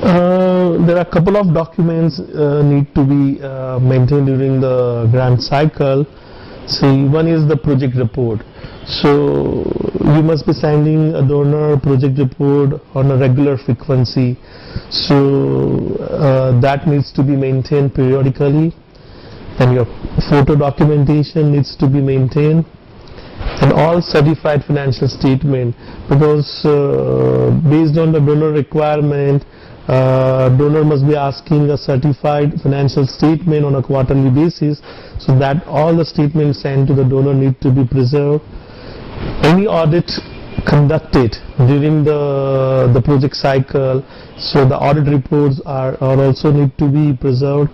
There are a couple of documents need to be maintained during the grant cycle. See, one is the project report. So you must be sending a donor project report on a regular frequency. So that needs to be maintained periodically. And your photo documentation needs to be maintained. And all certified financial statement, because based on the donor requirement, donor must be asking a certified financial statement on a quarterly basis, so that all the statements sent to the donor need to be preserved. Any audit conducted during the project cycle, so the audit reports are also need to be preserved.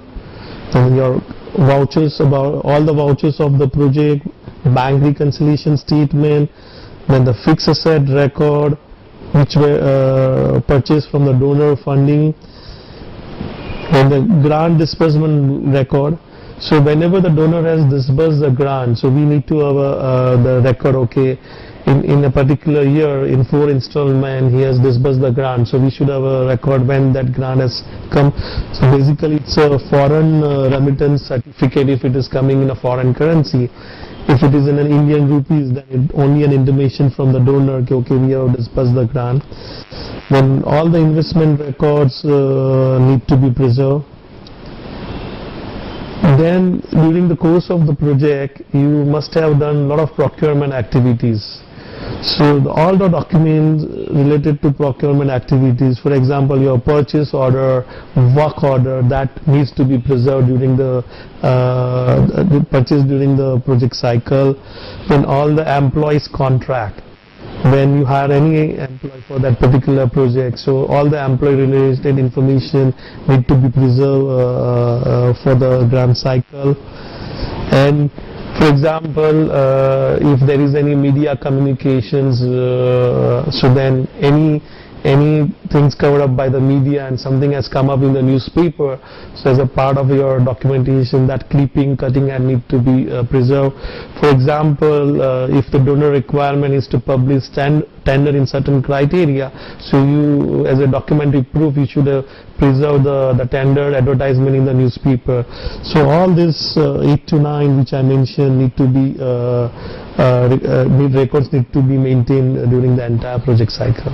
And your vouchers, about all the vouchers of the project, bank reconciliation statement, then the fixed asset record which were purchased from the donor funding, and the grant disbursement record. So whenever the donor has disbursed the grant, so we need to have the record, okay, in a particular year, in 4 installments he has disbursed the grant, so we should have a record when that grant has come. So basically it's a foreign remittance certificate if it is coming in a foreign currency. If it is in an Indian rupees, then it only an intimation from the donor, okay, we have disbursed the grant. Then all the investment records need to be preserved. Then during the course of the project, you must have done a lot of procurement activities. So all the documents related to procurement activities, for example your purchase order, work order, that needs to be preserved during the purchase during the project cycle. Then all the employees contract, when you hire any employee for that particular project, so all the employee related information need to be preserved for the grant cycle. And for example, if there is any media communications, so then any things covered up by the media and something has come up in the newspaper, so as a part of your documentation, that clipping, cutting and need to be preserved. For example, if the donor requirement is to publish tender in certain criteria, so you, as a documentary proof, you should preserve the tender advertisement in the newspaper. So all this 8 to 9 which I mentioned need to be records need to be maintained during the entire project cycle.